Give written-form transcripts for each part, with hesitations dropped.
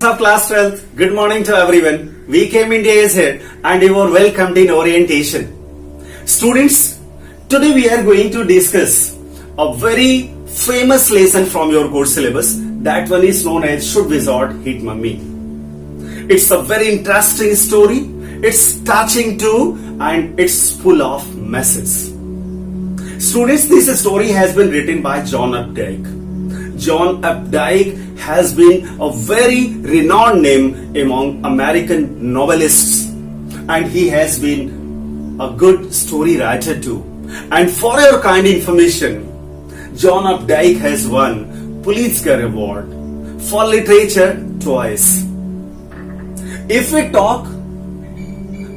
Of class 12th, good morning to everyone. Week India is here and you are welcomed in orientation. Students, today we are going to discuss a very famous lesson from your course syllabus. That one is known as Should Wizard Hit Mummy? It's a very interesting story. It's touching too and it's full of messages. Students, this story has been written by John Updike. John Updike has been a very renowned name among American novelists and he has been a good story writer too. And for your kind information, John Updike has won Pulitzer Award for literature twice. If we talk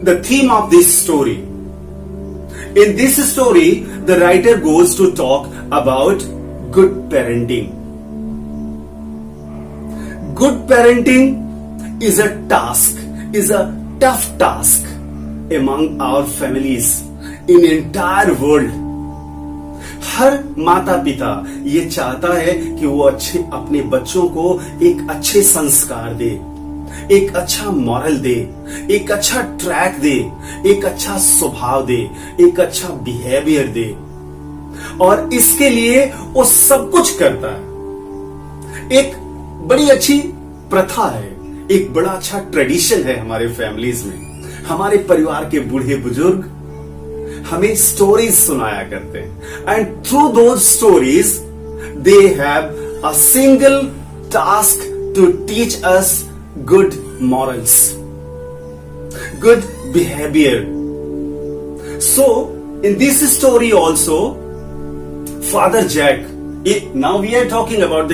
the theme of this story, in this story the writer goes to talk about good parenting. Good parenting is a task, is a tough task among our families in entire world. हर माता पिता ये चाहता है कि वो अच्छे अपने बच्चों को एक अच्छे संस्कार दे, एक अच्छा मॉरल दे, एक अच्छा ट्रैक दे, एक अच्छा स्वभाव दे, एक अच्छा बिहेवियर दे, और इसके लिए वो सब कुछ करता है. एक बड़ी अच्छी प्रथा है, एक बड़ा अच्छा ट्रेडिशन है हमारे फैमिलीज में. हमारे परिवार के बूढ़े बुजुर्ग हमें स्टोरीज सुनाया करते हैं and through those stories they have a single task to teach us good morals, good behaviour. So in this story also father Jack, now we are talking about the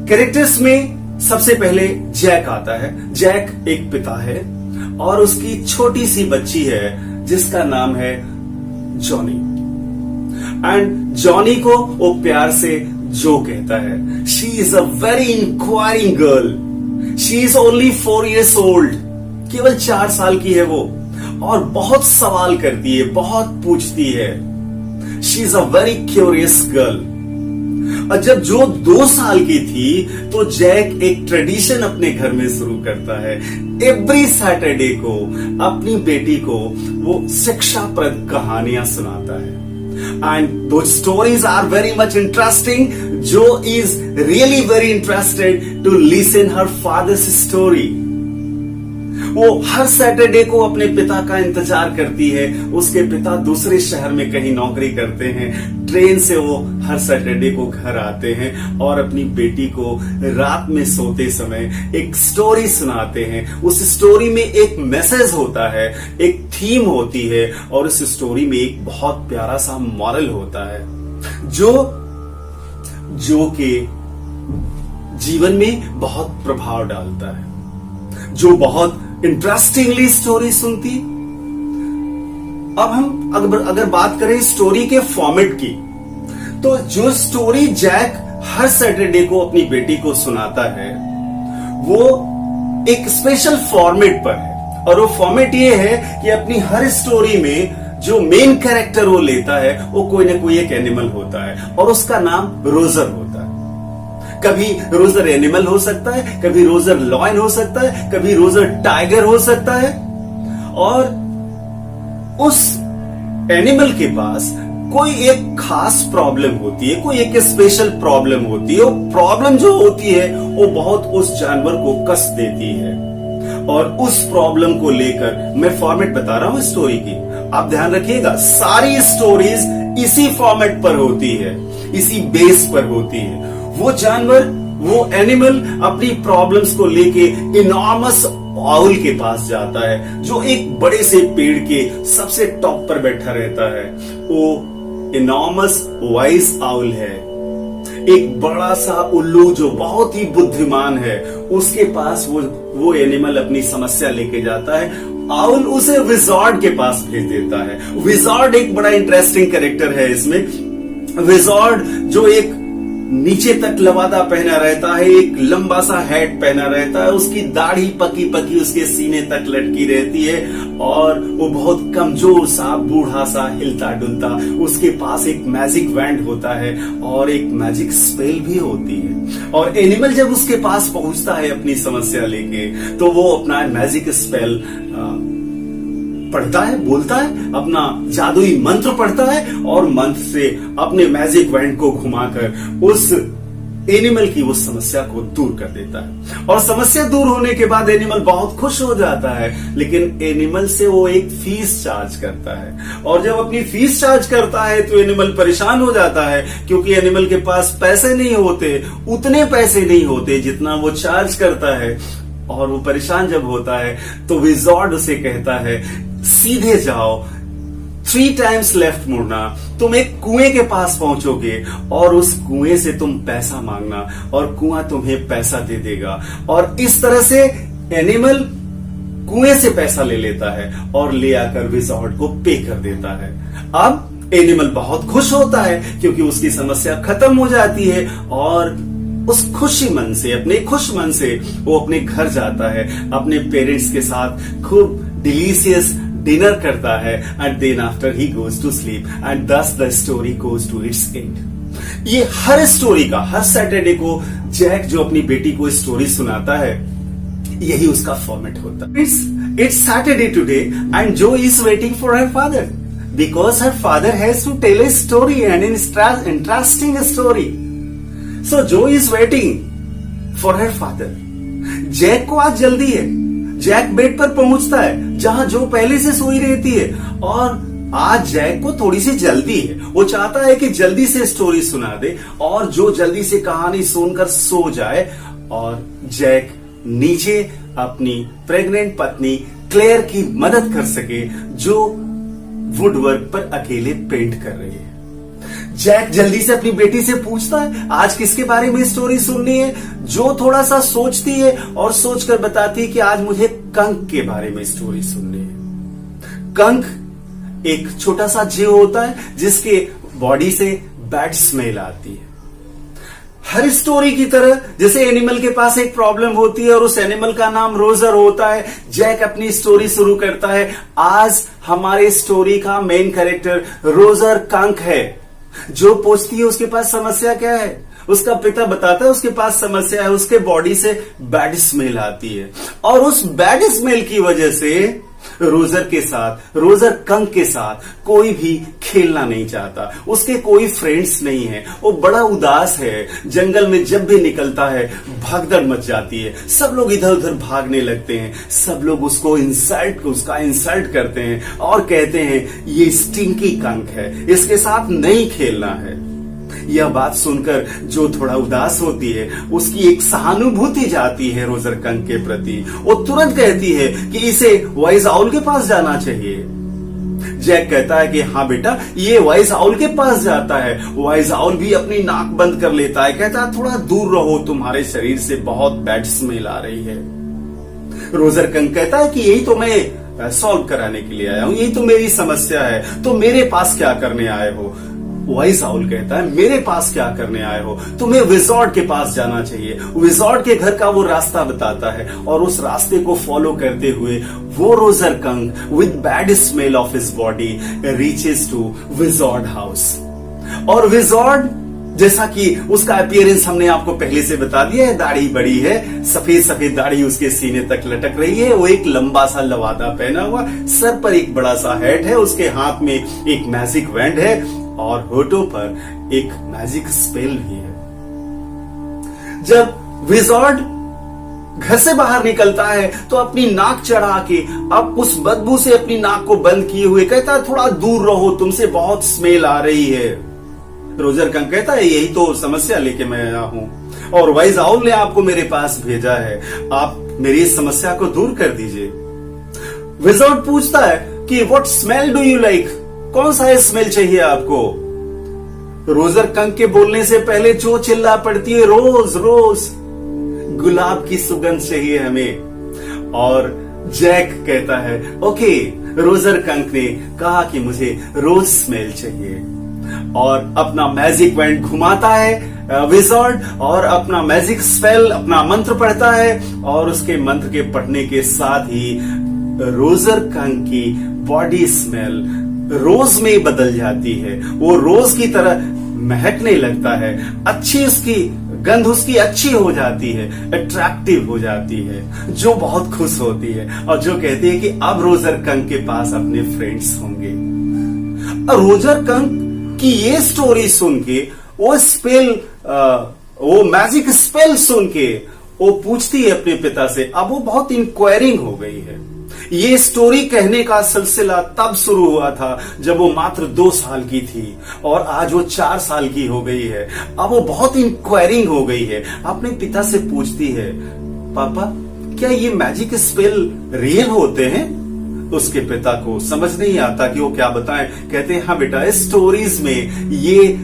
characters में सबसे पहले Jack आता है. Jack एक पिता है और उसकी छोटी सी बच्ची है जिसका नाम है जॉनी. एंड जॉनी को वो प्यार से जो कहता है. She is a very enquiring girl. She is only 4 years old. केवल 4 साल की है वो और बहुत सवाल करती है, बहुत पूछती है. She is a very curious girl. और जब जो 2 साल की थी तो जैक एक ट्रेडिशन अपने घर में शुरू करता है. एवरी सैटरडे को अपनी बेटी को वो शिक्षाप्रद कहानियां सुनाता है. एंड दो stories are very much interesting. Jo is really very interested to listen her father's story. वो हर सैटरडे को अपने पिता का इंतजार करती है. उसके पिता दूसरे शहर में कहीं नौकरी करते हैं. ट्रेन से वो हर सैटरडे को घर आते हैं और अपनी बेटी को रात में सोते समय एक स्टोरी सुनाते हैं. उस स्टोरी में एक मैसेज होता है, एक थीम होती है और उस स्टोरी में एक बहुत प्यारा सा मॉरल होता है जो के जीवन में बहुत प्रभाव डालता है. जो बहुत इंटरेस्टिंगली स्टोरी सुनती. अब हम अगर बात करें स्टोरी के फॉर्मेट की, तो जो स्टोरी जैक हर सैटरडे को अपनी बेटी को सुनाता है वो एक स्पेशल फॉर्मेट पर है. और वो फॉर्मेट ये है कि अपनी हर स्टोरी में जो मेन कैरेक्टर वो लेता है वो कोई ना कोई एक एनिमल होता है और उसका नाम रोजर होता है. कभी रोजर एनिमल हो सकता है, कभी रोजर लॉयन हो सकता है, कभी रोजर टाइगर हो सकता है. और उस एनिमल के पास कोई एक खास प्रॉब्लम होती है, कोई एक स्पेशल प्रॉब्लम होती है. वो प्रॉब्लम जो होती है वो बहुत उस जानवर को कष्ट देती है. और उस प्रॉब्लम को लेकर मैं फॉर्मेट बता रहा हूं स्टोरी की, आप ध्यान रखिएगा. सारी स्टोरीज इसी फॉर्मेट पर होती है, इसी बेस पर होती है. वो जानवर, वो एनिमल अपनी प्रॉब्लम्स को लेके इनॉर्मस आउल के पास जाता है जो एक बड़े से पेड़ के सबसे टॉप पर बैठा रहता है. वो इनॉर्मस वाइज आउल है, एक बड़ा सा उल्लू जो बहुत ही बुद्धिमान है. उसके पास वो एनिमल अपनी समस्या लेके जाता है. आउल उसे विजार्ड के पास भेज देता है. विजार्ड एक बड़ा इंटरेस्टिंग कैरेक्टर है इसमें. विजार्ड जो एक नीचे तक लवादा पहना रहता है, एक लंबा सा हैट पहना रहता है, उसकी दाढ़ी पकी पकी उसके सीने तक लटकी रहती है और वो बहुत कमजोर सा बूढ़ा सा हिलता डुलता। उसके पास एक मैजिक वैंड होता है और एक मैजिक स्पेल भी होती है। और एनिमल जब उसके पास पहुंचता है अपनी समस्या लेके, तो वो अपना मैजिक स्पेल पढ़ता है, बोलता है, अपना जादुई मंत्र पढ़ता है और मंत्र से अपने मैजिक वैंड को घुमाकर उस एनिमल की वो समस्या को दूर कर देता है। और समस्या दूर होने के बाद एनिमल बहुत खुश हो जाता है, लेकिन एनिमल से वो एक फीस चार्ज करता है। और जब अपनी फीस चार्ज करता है तो एनिमल परेशान हो जाता है, क्योंकि एनिमल के पास पैसे नहीं होते, उतने पैसे नहीं होते जितना वो चार्ज करता है। और वो परेशान जब होता है तो विज़ार्ड उसे कहता है, सीधे जाओ, 3 टाइम्स लेफ्ट मुड़ना, तुम एक कुएं के पास पहुंचोगे और उस कुएं से तुम पैसा मांगना और कुआं तुम्हें पैसा दे देगा। और इस तरह से एनिमल कुएं से पैसा ले लेता है और ले आकर विज़ार्ड को पे कर देता है। अब एनिमल बहुत खुश होता है क्योंकि उसकी समस्या खत्म हो जाती है और उस खुशी मन से, अपने खुश मन से वो अपने घर जाता है, अपने पेरेंट्स के साथ खूब डिलीशियस डिनर करता है and then after he goes to sleep and thus the story goes to its end. ये हर स्टोरी का, हर सैटरडे को जैक जो अपनी बेटी को स्टोरी सुनाता है, यही उसका फॉर्मेट होता है। It's Saturday today and Jo is waiting for her father because her father has to tell a story and interesting story. So Jo is waiting for her father. Jack को आज जल्दी है, जैक बेड पर पहुंचता है जहां जो पहले से सोई रहती है और आज जैक को थोड़ी सी जल्दी है। वो चाहता है कि जल्दी से स्टोरी सुना दे और जो जल्दी से कहानी सुनकर सो जाए और जैक नीचे अपनी प्रेग्नेंट पत्नी क्लेयर की मदद कर सके जो वुडवर्क पर अकेले पेंट कर रही है। जैक जल्दी से अपनी बेटी से पूछता है आज किसके बारे में स्टोरी सुननी है, जो थोड़ा सा सोचती है और सोचकर बताती है कि आज मुझे कंक के बारे में स्टोरी सुननी है। कंक एक छोटा सा जीव होता है जिसके बॉडी से बैड स्मेल आती है। हर स्टोरी की तरह जैसे एनिमल के पास एक प्रॉब्लम होती है और उस एनिमल का नाम रोजर होता है, जैक अपनी स्टोरी शुरू करता है। आज हमारे स्टोरी का मेन कैरेक्टर रोजर कंक है। जो पूछती है उसके पास समस्या क्या है, उसका पिता बताता है उसके पास समस्या है, उसके बॉडी से बैड स्मेल आती है और उस बैड स्मेल की वजह से रोजर कंक के साथ कोई भी खेलना नहीं चाहता। उसके कोई फ्रेंड्स नहीं है, वो बड़ा उदास है। जंगल में जब भी निकलता है भगदड़ मच जाती है, सब लोग इधर उधर भागने लगते हैं, सब लोग उसका इंसल्ट करते हैं और कहते हैं ये स्टिंकी कंक है, इसके साथ नहीं खेलना है। यह बात सुनकर जो थोड़ा उदास होती है उसकी एक सहानुभूति जाती है रोजर कंक के प्रति। वो तुरंत कहती है कि इसे वाइज आउल के पास जाना चाहिए। जैक कहता है कि हाँ बेटा, ये वाइज आउल के पास जाता है। वाइज आउल भी अपनी नाक बंद कर लेता है, कहता है थोड़ा दूर रहो, तुम्हारे शरीर से बहुत बैड स्मेल आ रही है। रोजर कंक कहता है कि यही तो मैं सॉल्व कराने के लिए आया हूं, यही तो मेरी समस्या है, तो मेरे पास क्या करने आए हो। वाइज आउल कहता है मेरे पास क्या करने आए हो, तुम्हें विज़ार्ड के पास जाना चाहिए। विज़ार्ड के घर का वो रास्ता बताता है और उस रास्ते को फॉलो करते हुए वो Roger Skunk with bad smell of his body reaches to wizard house. और विज़ार्ड जैसा कि उसका अपीयरेंस हमने आपको पहले से बता दिया है, दाढ़ी बड़ी है, सफेद सफेद दाढ़ी उसके सीने तक लटक रही है, वो एक लंबा सा लवादा पहना हुआ, सर पर एक बड़ा सा हैट है, उसके हाथ में एक मैजिक वैंड है और होठों पर एक मैजिक स्पेल भी है। जब विज़ार्ड घर से बाहर निकलता है तो अपनी नाक चढ़ा के अब उस बदबू से अपनी नाक को बंद किए हुए कहता है थोड़ा दूर रहो, तुमसे बहुत स्मेल आ रही है। रोजर कंक कहता है यही तो समस्या लेके मैं आया हूं और वाइज आउल ने आपको मेरे पास भेजा है, आप मेरी इस समस्या को दूर कर दीजिए। विज़ार्ड पूछता है कि what smell do you like, कौन सा स्मेल चाहिए आपको। रोजर कंक के बोलने से पहले जो चिल्ला पड़ती है रोज रोज, गुलाब की सुगंध चाहिए हमें। और जैक कहता है ओके, रोजर कंक ने कहा कि मुझे रोज स्मेल चाहिए और अपना मैजिक वैंड घुमाता है विजार्ड और अपना मैजिक स्पेल, अपना मंत्र पढ़ता है और उसके मंत्र के पढ़ने के साथ ही रोजर कंक की बॉडी स्मेल रोज में बदल जाती है। वो रोज की तरह महकने लगता है, अच्छी उसकी गंध उसकी अच्छी हो जाती है, अट्रैक्टिव हो जाती है, जो बहुत खुश होती है और जो कहती है कि अब रोजर कंक के पास अपने फ्रेंड्स होंगे। रोजर कंक की ये स्टोरी सुन के वो मैजिक स्पेल सुन के वो पूछती है अपने पिता से। अब वो बहुत इंक्वायरिंग हो गई है। ये स्टोरी कहने का सिलसिला तब शुरू हुआ था जब वो मात्र 2 साल की थी और आज वो 4 साल की हो गई है। अब वो बहुत इंक्वायरिंग हो गई है। अपने पिता से पूछती है, पापा क्या ये मैजिक स्पेल रियल होते हैं? उसके पिता को समझ नहीं आता कि वो क्या बताएं। कहते हैं, हाँ बेटा, स्टोरीज में ये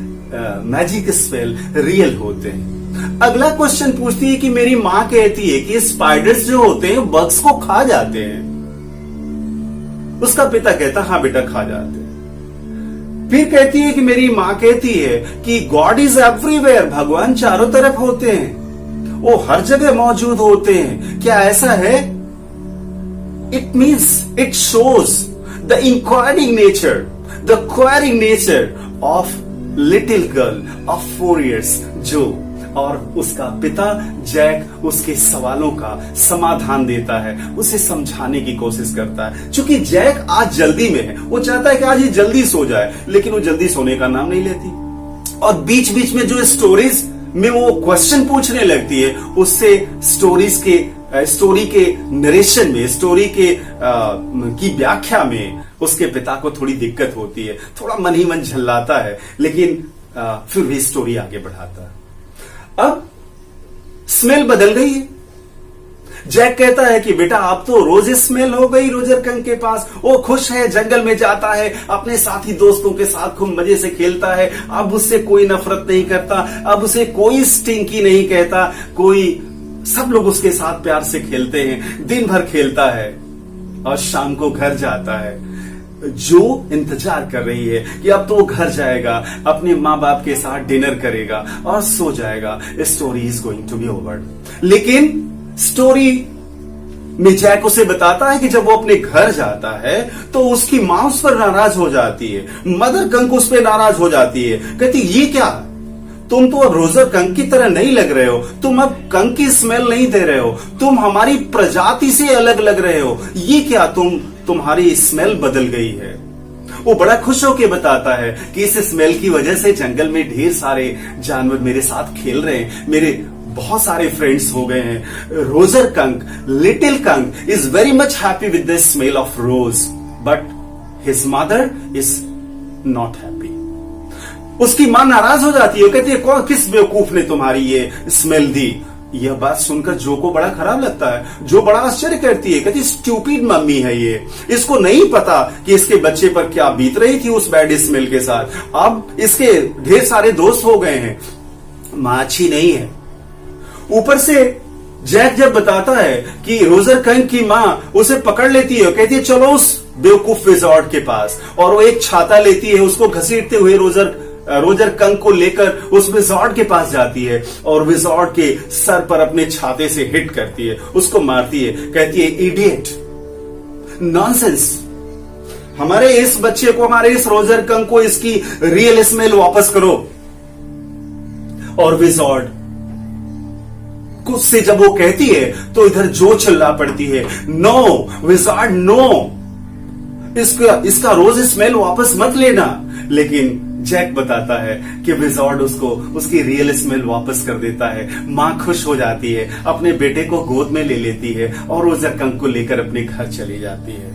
मैजिक स्पेल रियल होते हैं। अगला क्वेश्चन पूछती है कि मेरी माँ कहती है कि स्पाइडर्स जो होते हैं बग्स को खा जाते हैं। उसका पिता कहता, हाँ बेटा, खा जाते हैं। फिर कहती है कि मेरी माँ कहती है कि गॉड इज एवरीवेयर, भगवान चारों तरफ होते हैं, वो हर जगह मौजूद होते हैं। क्या ऐसा है? It means it shows the inquiring nature of little girl of 4 years जो और उसका पिता जैक उसके सवालों का समाधान देता है, उसे समझाने की कोशिश करता है। क्योंकि जैक आज जल्दी में है, वो चाहता है कि आज ये जल्दी सो जाए, लेकिन वो जल्दी सोने का नाम नहीं लेती और बीच बीच में जो स्टोरीज में वो क्वेश्चन पूछने लगती है, उससे स्टोरी के नरेशन में, स्टोरी के की व्याख्या में उसके पिता को थोड़ी दिक्कत होती है, थोड़ा मन ही मन झल्लाता है, लेकिन फिर भी स्टोरी आगे बढ़ाता है। अब स्मेल बदल गई है। जैक कहता है कि बेटा अब तो रोज स्मेल हो गई रोजर कंक के पास। वो खुश है, जंगल में जाता है, अपने साथी दोस्तों के साथ खूब मजे से खेलता है। अब उससे कोई नफरत नहीं करता, अब उसे कोई स्टिंकी नहीं कहता, सब लोग उसके साथ प्यार से खेलते हैं, दिन भर खेलता है और शाम को घर जाता है। जो इंतजार कर रही है कि अब तो वो घर जाएगा, अपने माँ बाप के साथ डिनर करेगा और सो जाएगा। Story is going to be over. लेकिन स्टोरी में जैक उसे बताता है कि जब वो अपने घर जाता है तो उसकी माँ उस पर नाराज हो जाती है, मदर कंक उस पर नाराज हो जाती है। कहती, ये क्या, तुम तो अब रोजर कंक की तरह नहीं लग रहे हो, तुम अब कंक की स्मेल नहीं दे रहे हो, तुम हमारी प्रजाति से अलग लग रहे हो, ये क्या, तुम्हारी स्मेल बदल गई है। वो बड़ा खुश होकर बताता है कि इस स्मेल की वजह से जंगल में ढेर सारे जानवर मेरे साथ खेल रहे हैं, मेरे बहुत सारे फ्रेंड्स हो गए हैं। Roger Skunk, little Skunk is very much happy with the smell of rose, but his mother is not happy. उसकी मां नाराज हो जाती है, कहती है, कौन, किस बेवकूफ ने तुम्हारी ये स्मेल दी। यह बात सुनकर जो को बड़ा खराब लगता है। जो बड़ा आश्चर्य करती है, कहती, स्टूपिड मम्मी है ये, इसको नहीं पता कि इसके बच्चे पर क्या बीत रही थी उस बैड स्मेल के साथ। अब इसके ढेर सारे दोस्त हो गए हैं, मां अच्छी नहीं है। ऊपर से जैक जब बताता है कि रोजर कंक की मां उसे पकड़ लेती है, कहती है, चलो उस बेवकूफ विजार्ड के पास, और वो एक छाता लेती है, उसको घसीटते हुए रोजर कंक को लेकर उस विजार्ड के पास जाती है और विजार्ड के सर पर अपने छाते से हिट करती है, उसको मारती है। कहती है, इडियट, नॉनसेंस, हमारे इस बच्चे को, हमारे इस रोजर कंक को इसकी रियल स्मेल वापस करो। और विजार्ड से जब वो कहती है तो इधर जो चिल्ला पड़ती है, नो विजार्ड, नो, इसका रोज स्मेल वापस मत लेना। लेकिन जैक बताता है कि विजार्ड उसको उसकी रियल स्मेल वापस कर देता है। मां खुश हो जाती है, अपने बेटे को गोद में ले लेती है और रोजर कंक को लेकर अपने घर चली जाती है।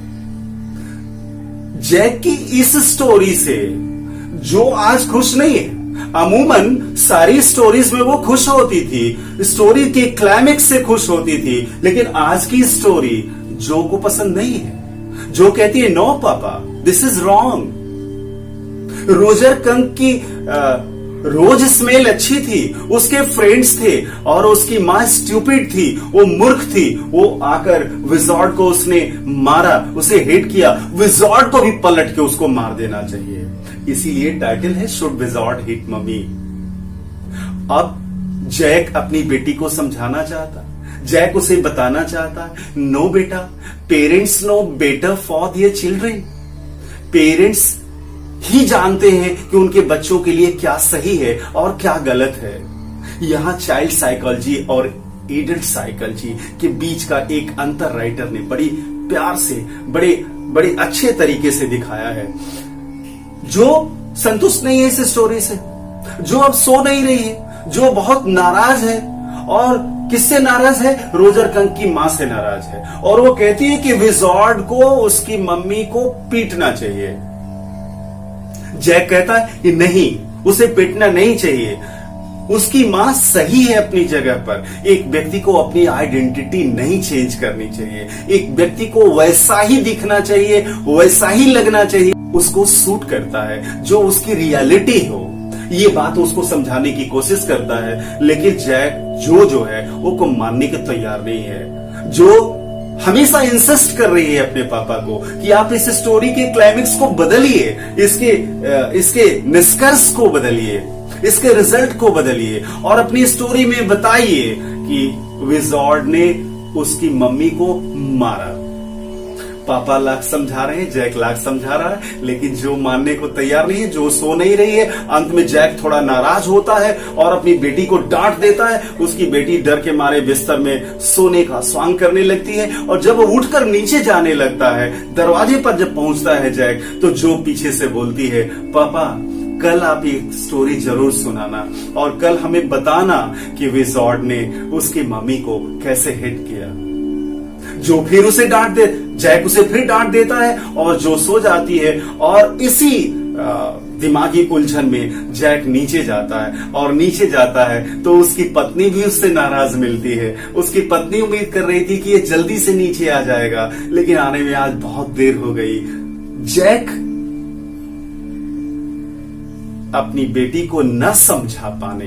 जैक की इस स्टोरी से जो आज खुश नहीं है, अमूमन सारी स्टोरीज में वो खुश होती थी, स्टोरी के क्लाइमेक्स से खुश होती थी, लेकिन आज की स्टोरी जो को पसंद नहीं है। जो कहती है, नो पापा, this is wrong. Roger Kank की रोज स्मेल अच्छी थी, उसके फ्रेंड्स थे और उसकी मां स्टूपिड थी, वो मूर्ख थी। वो आकर विजॉर्ड को उसने मारा, उसे हिट किया। विजॉर्ड को भी पलट के उसको मार देना चाहिए। इसीलिए टाइटल है शुड विजॉर्ड हिट मम्मी। अब जैक अपनी बेटी को समझाना चाहता, जैक उसे बताना चाहता है, नो बेटा, parents know better for their children. Parents ही जानते हैं कि उनके बच्चों के लिए क्या सही है और क्या गलत है। यहां चाइल्ड साइकोलॉजी और एडल्ट साइकोलॉजी के बीच का एक अंतर राइटर ने बड़ी प्यार से, बड़े अच्छे तरीके से दिखाया है। जो संतुष्ट नहीं है इस स्टोरी से, जो अब सो नहीं रही है, जो बहुत नाराज है, और किससे नाराज है? रोजर कंक की मां से नाराज है। और वो कहती है कि विजॉर्ड को उसकी मम्मी को पीटना चाहिए। जैक कहता है कि नहीं, उसे पीटना नहीं चाहिए, उसकी मां सही है अपनी जगह पर। एक व्यक्ति को अपनी आइडेंटिटी नहीं चेंज करनी चाहिए, एक व्यक्ति को वैसा ही दिखना चाहिए, वैसा ही लगना चाहिए, उसको सूट करता है जो उसकी रियलिटी हो। ये बात उसको समझाने की कोशिश करता है, लेकिन जैक जो है वो को मानने के तैयार नहीं है। जो हमेशा इंसिस्ट कर रही है अपने पापा को कि आप इस स्टोरी के क्लाइमेक्स को बदलिए, इसके निष्कर्ष को बदलिए, इसके रिजल्ट को बदलिए और अपनी स्टोरी में बताइए कि विजॉर्ड ने उसकी मम्मी को मारा। पापा लाख समझा रहे हैं, जैक लाख समझा रहा है, लेकिन जो मानने को तैयार नहीं है, जो सो नहीं रही है। अंत में जैक थोड़ा नाराज होता है और अपनी बेटी को डांट देता है। उसकी बेटी डर के मारे बिस्तर में सोने का स्वांग करने लगती है और जब वो उठकर नीचे जाने लगता है, दरवाजे पर जब पहुंचता है जैक, तो जो पीछे से बोलती है, पापा कल आप एक स्टोरी जरूर सुनाना और कल हमें बताना कि विजॉर्ड ने उसकी मम्मी को कैसे हिट किया। जो फिर उसे डांट दे, जैक उसे फिर डांट देता है और जो सो जाती है। और इसी दिमागी उलझन में जैक नीचे जाता है और नीचे जाता है तो उसकी पत्नी भी उससे नाराज मिलती है। उसकी पत्नी उम्मीद कर रही थी कि ये जल्दी से नीचे आ जाएगा, लेकिन आने में आज बहुत देर हो गई। जैक अपनी बेटी को न समझा पाने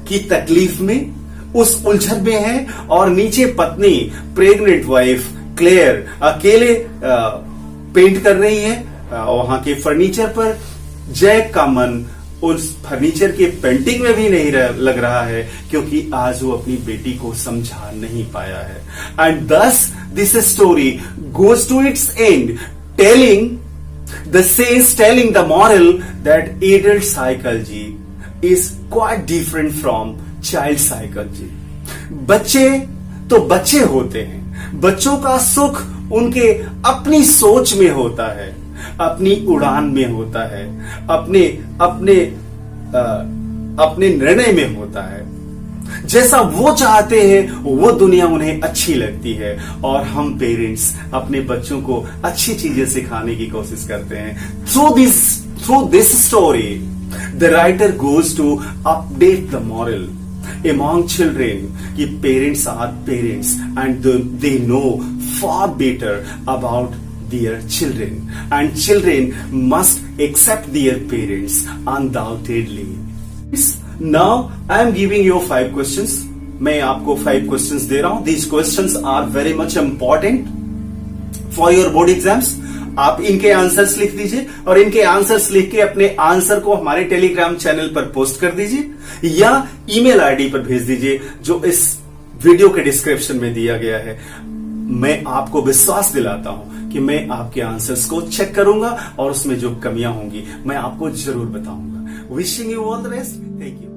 की तकलीफ में, उस उलझन में है और नीचे पत्नी, प्रेग्नेंट वाइफ क्लेयर अकेले पेंट कर रही है वहां के फर्नीचर पर। जैक का मन उस फर्नीचर के पेंटिंग में भी नहीं लग रहा है, क्योंकि आज वो अपनी बेटी को समझा नहीं पाया है। And this this story goes to its end telling the moral that adult psychology is quite different from child psychology. बच्चे तो बच्चे होते हैं, बच्चों का सुख उनके अपनी सोच में होता है, अपनी उड़ान में होता है, अपने निर्णय में होता है। जैसा वो चाहते हैं वो दुनिया उन्हें अच्छी लगती है और हम पेरेंट्स अपने बच्चों को अच्छी चीजें सिखाने की कोशिश करते हैं। Through this story the writer goes to update the moral among children कि parents are parents and they know far better about their children and children must accept their parents undoubtedly. Now I am giving you 5 questions. मैं आपको 5 questions दे रहा हूं. These questions are very much important for your board exams. आप इनके answers लिख दीजिए और इनके आंसर्स लिख के अपने आंसर को हमारे टेलीग्राम चैनल पर पोस्ट कर दीजिए या ईमेल आईडी पर भेज दीजिए जो इस वीडियो के डिस्क्रिप्शन में दिया गया है। मैं आपको विश्वास दिलाता हूं कि मैं आपके आंसर्स को चेक करूंगा और उसमें जो कमियां होंगी मैं आपको जरूर बताऊंगा। Wishing you all the best. Thank you.